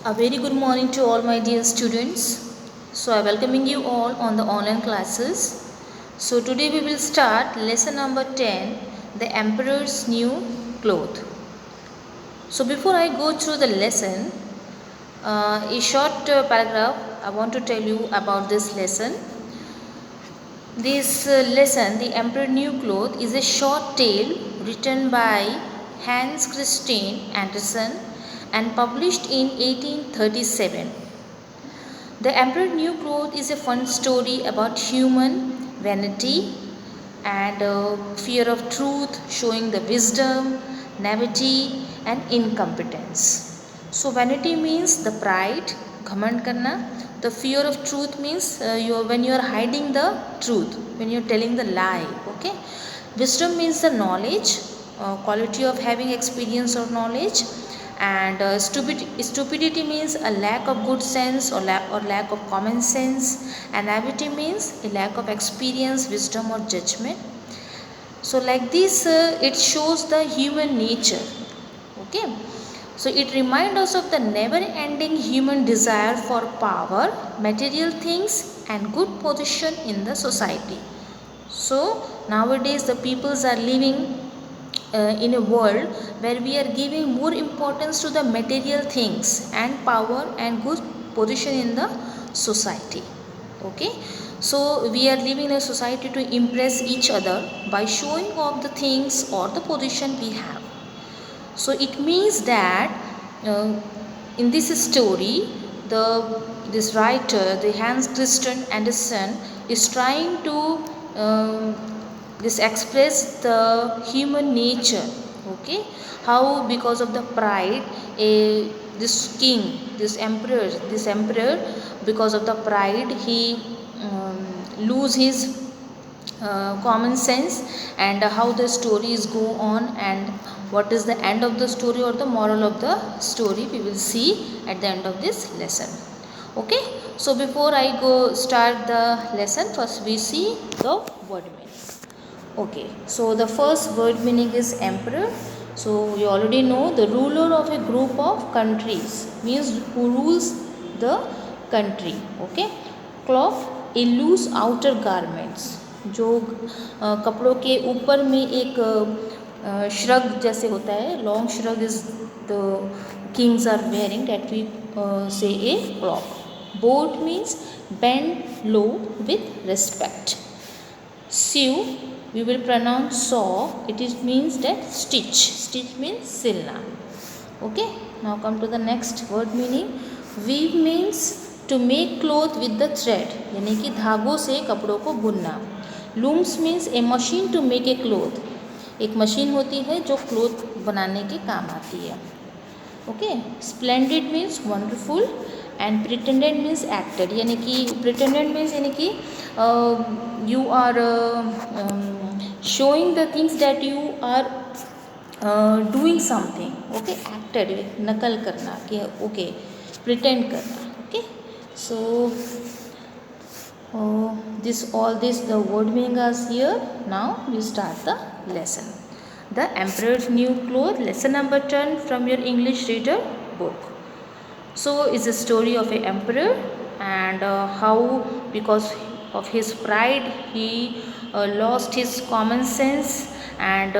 A very good morning to all my dear students. So I welcoming you all on the online classes. So today we will start lesson number 10, the Emperor's New Cloth. So before I go through the lesson, a short paragraph I want to tell you about this lesson. This lesson, The Emperor New Cloth, is a short tale written by Hans Christian Andersen and published in 1837. The Emperor New Cloth is a fun story about human vanity and fear of truth, showing the wisdom, naivety and incompetence. So vanity means the pride, घमंड करना. The fear of truth means when you are hiding the truth, when you are telling the lie. Okay. Wisdom means the knowledge, quality of having experience or knowledge. And stupidity means a lack of good sense or lack of common sense. And naivety means a lack of experience, wisdom or judgment. So like this it shows the human nature. Okay. So it reminds us of the never ending human desire for power, material things and good position in the society. So nowadays the peoples are living in a world where we are giving more importance to the material things and power and good position in the society. Okay. So we are living in a society to impress each other by showing off the things or the position we have. So it means that in this story, this writer, the Hans Christian Andersen, is trying to express the human nature. Okay, how because of the pride, this king, this emperor, because of the pride, he lose his common sense, and how the stories go on and what is the end of the story or the moral of the story we will see at the end of this lesson. Okay. So before I go start the lesson, first we see the word meaning. Okay. So the first word meaning is emperor. So you already know the ruler of a group of countries, means who rules the country. Okay. Cloth, a loose outer garments, जो कपड़ों के ऊपर में एक shrug जैसे होता है, long shrug is the kings are wearing, that we say a cloak. Bow means bend low with respect. sew, we will pronounce saw, it is means that stitch means silna. Okay. Now come to the next word meaning. weave means to make cloth with the thread, यानी कि धागों से कपड़ों को बुनना. looms means a machine to make a cloth, एक machine होती है जो क्लोथ बनाने के काम आती है. Okay. Splendid means wonderful and pretended means acted, यानी कि प्रिटेंडेड मीन्स यानी कि you are showing the things that you are doing something. Okay. Acted नकल करना, कि ओके प्रिटेंड करना. Okay. So all this the word meaning is here. Now we start the lesson. The Emperor's New Cloth, lesson number 10 from your English reader book. So it's a story of an emperor and how because of his pride he lost his common sense and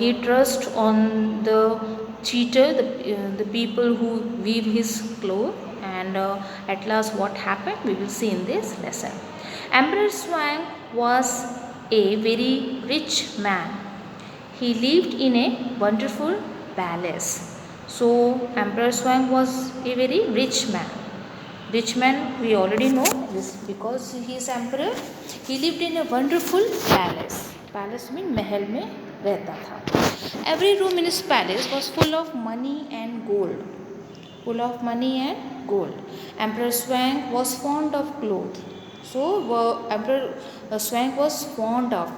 he trust on the cheater, the people who weave his cloth, and at last what happened we will see in this lesson. Emperor Shuang was a very rich man. He lived in a wonderful palace. So Emperor Shuang was a very rich man. Rich man we already know this because he is emperor. He lived in a wonderful palace. Palace means महल में रहता था. Every room in his palace was full of money and gold. Full of money and gold. Emperor Shuang was fond of clothes. So Emperor Shuang was fond of,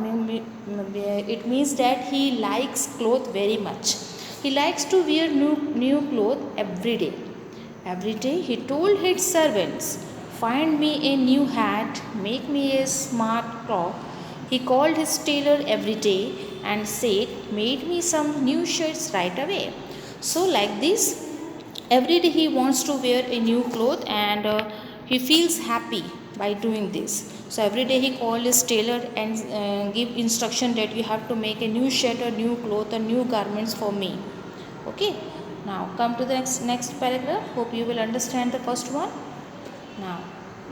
it means that he likes cloth very much. He likes to wear new cloth every day. Every day he told his servants, find me a new hat, make me a smart cloak. He called his tailor every day and said, make me some new shirts right away. So like this Every day he wants to wear a new cloth, and he feels happy by doing this. So every day he call his tailor and give instruction that you have to make a new shirt or new cloth or new garments for me. Okay, now come to the next paragraph. Hope you will understand the first one. Now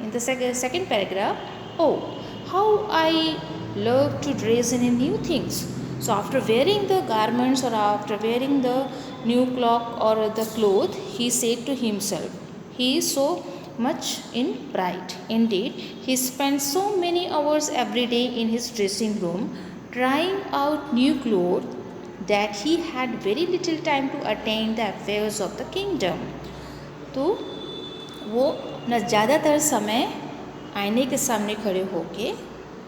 in the second paragraph, oh, how I love to dress in new things. So after wearing the garments or after wearing the new cloak or the cloth, he said to himself, he is so much in pride. Indeed, he spends so many hours every day in his dressing room trying out new clothes that he had very little time to attend the affairs of the kingdom. तो वो न ज़्यादातर समय आईने के सामने खड़े होके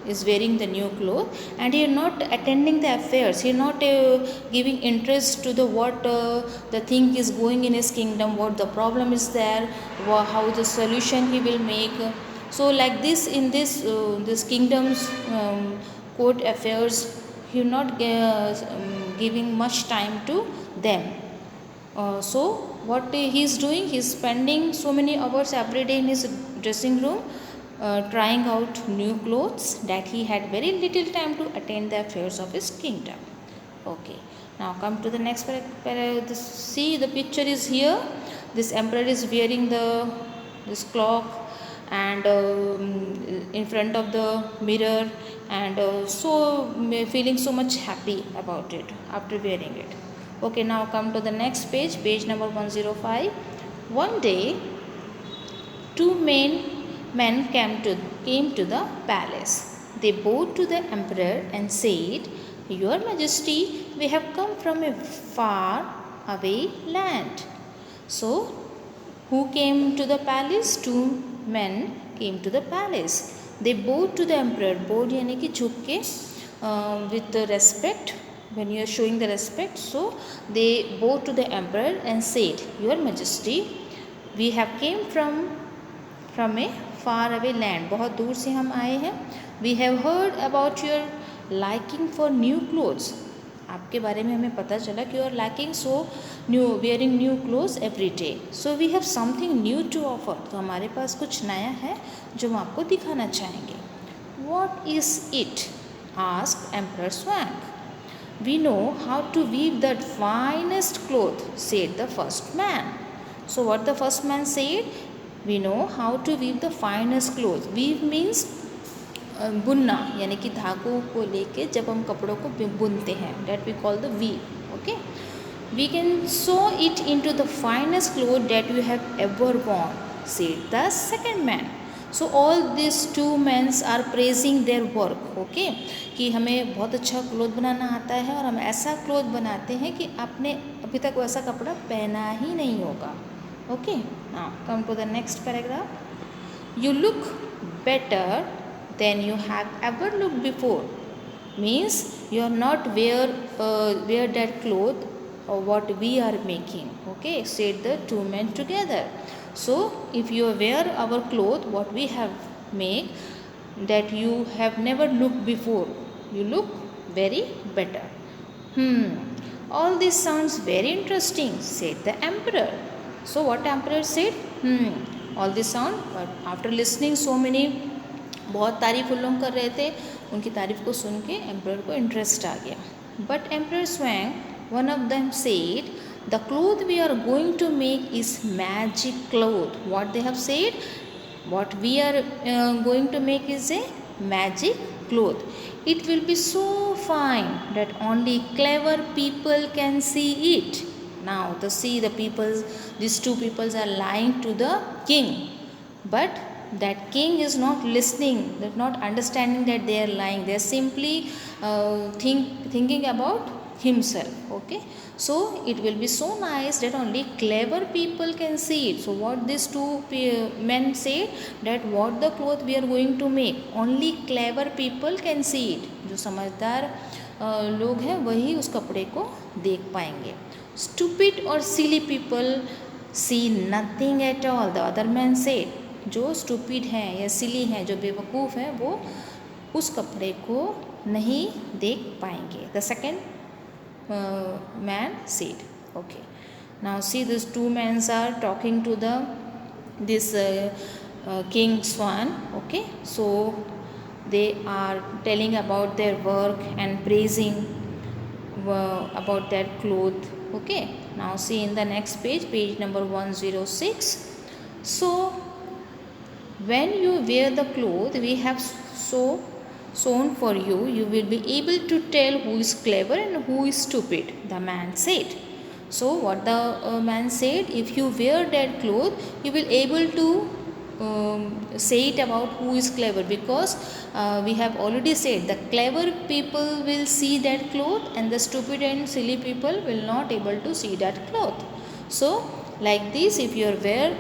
is wearing the new clothes, and he is not attending the affairs. He is not giving interest to the what the thing is going in his kingdom, what the problem is there, how the solution he will make. So like this in this kingdom's court affairs, he is not giving much time to them. So what he is doing, he is spending so many hours every day in his dressing room trying out new clothes that he had very little time to attend the affairs of his kingdom. Okay, now come to the next paragraph. See, the picture is here. This emperor is wearing this cloak and in front of the mirror, and so feeling so much happy about it after wearing it. Okay, now come to the next page, page number 105. One day, two men came to the palace. They bowed to the emperor and said, Your Majesty, we have come from a far away land. So, who came to the palace? Two men came to the palace. They bowed to the emperor. Bowed यानी कि झुक के with respect. When you are showing the respect, so they bowed to the emperor and said, Your Majesty, we have came from a far away land. बहुत दूर से हम आए हैं. We have heard about your liking for new clothes. आपके बारे में हमें पता चला कि you are liking so wearing new clothes every day. So we have something new to offer. तो हमारे पास कुछ नया है जो हम आपको दिखाना चाहेंगे. What is it? asked Emperor Swank. We know how to weave the finest cloth, said the first man. So what the first man said? We know how to weave the finest clothes. Weave means बुनना, यानी कि धागों को लेके जब हम कपड़ों को बुनते हैं, that we call the weave. Okay, we can sew it into the finest cloth that you have ever worn, said the second man. So all these two men are praising their work. Okay, कि हमें बहुत अच्छा cloth बनाना आता है और हम ऐसा cloth बनाते हैं कि आपने अभी तक वैसा कपड़ा पहना ही नहीं होगा. Okay, now come to the next paragraph. You look better than you have ever looked before. Means you are not wear that cloth or what we are making. Okay, said the two men together. So if you wear our cloth, what we have made, that you have never looked before, you look very better. All this sounds very interesting, said the emperor. So what emperor said? All this sound, but after listening so many, बहुत तारीफ उन लोग कर रहे थे, उनकी तारीफ को सुन के एम्परर को इंटरेस्ट आ गया. But emperor swing, one of them said, the cloth we are going to make is magic cloth. What they have said? What we are going to make is a magic cloth. It will be so fine that only clever people can see it. Now the people, these two people are lying to the king, but that king is not listening, they're not understanding that they are lying. They are simply thinking about himself. Okay, so it will be so nice that only clever people can see it. So what these two men say, that what the cloth we are going to make, only clever people can see it. जो समझदार लोग हैं वही उस कपड़े को देख पाएंगे. Stupid or silly people see nothing at all, the other man said. जो स्टूपिड हैं या सिली हैं, जो बेवकूफ़ हैं, वो उस कपड़े को नहीं देख पाएंगे. The second man said. Okay, Now see, these two men are talking to this king swan. Okay, so they are telling about their work and praising about their cloth. Okay, now see in the next page, page number 106. So when you wear the cloth we have sewn for you, you will be able to tell who is clever and who is stupid, the man said. So what the man said, if you wear that cloth, you will able to say it about who is clever, because we have already said the clever people will see that cloth and the stupid and silly people will not able to see that cloth. So like this, if you wear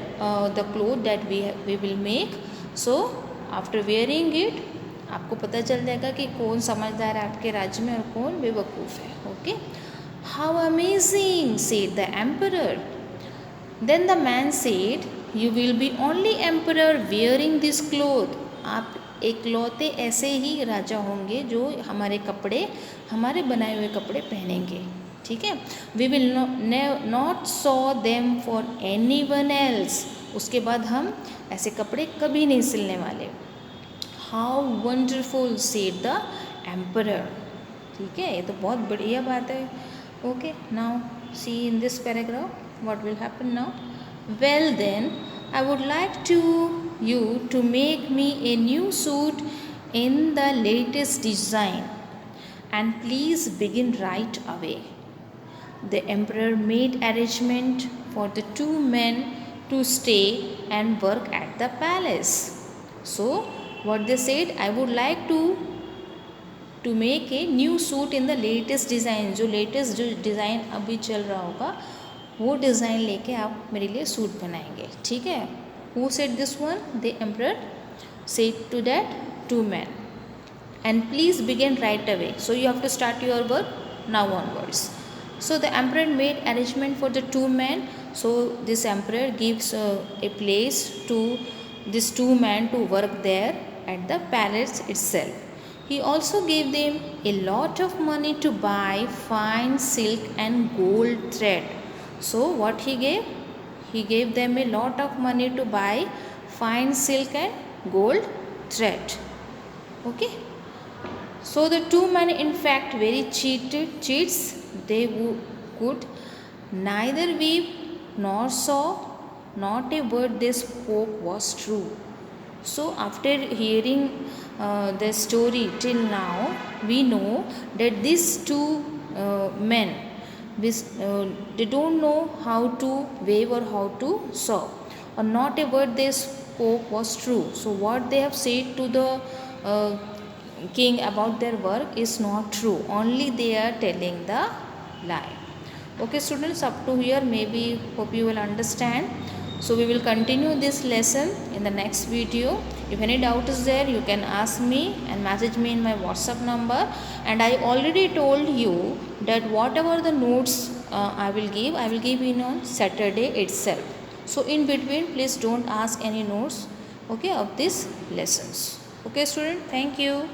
the cloth that we will make, so after wearing it आपको पता चल जाएगा कि कौन समझदार है आपके राज्य में और कौन बेवकूफ़ है. Okay, how amazing said the emperor. Then the man said, you will be only emperor wearing this cloth. आप इकलौते ऐसे ही राजा होंगे जो हमारे कपड़े, हमारे बनाए हुए कपड़े पहनेंगे. ठीक है, we will not sew them for anyone else. उसके बाद हम ऐसे कपड़े कभी नहीं सिलने वाले. How wonderful said the emperor. ठीक है, ये तो बहुत बढ़िया बात है. Okay, now see in this paragraph what will happen now. Well then I would like to you to make me a new suit in the latest design, and please begin right away. The emperor made arrangement for the two men to stay and work at the palace. So what they said, I would like to make a new suit in the latest design. जो latest जो design अभी चल रहा होगा वो design लेके आप मेरे लिए सूट बनाएंगे. ठीक है. Who said this one? The emperor said to that two men. And please begin right away. So you have to start your work now onwards. So the emperor made arrangement for the two men. So this emperor gives a place to these two men to work there at the palace itself. He also gave them a lot of money to buy fine silk and gold thread. So what he gave? He gave them a lot of money to buy fine silk and gold thread. Okay. So the two men, in fact, very cheats. They could neither weep nor saw. Not a word they spoke was true. So after hearing the story till now, we know that these two men, they don't know how to weave or how to sew, or not a word they spoke was true. So what they have said to the king about their work is not true, only they are telling the lie. Okay students, up to here maybe hope you will understand. So we will continue this lesson in the next video. If any doubt is there, you can ask me and message me in my WhatsApp number. And I already told you that whatever the notes I will give in on Saturday itself. So in between, please don't ask any notes, okay, of these lessons. Okay student, thank you.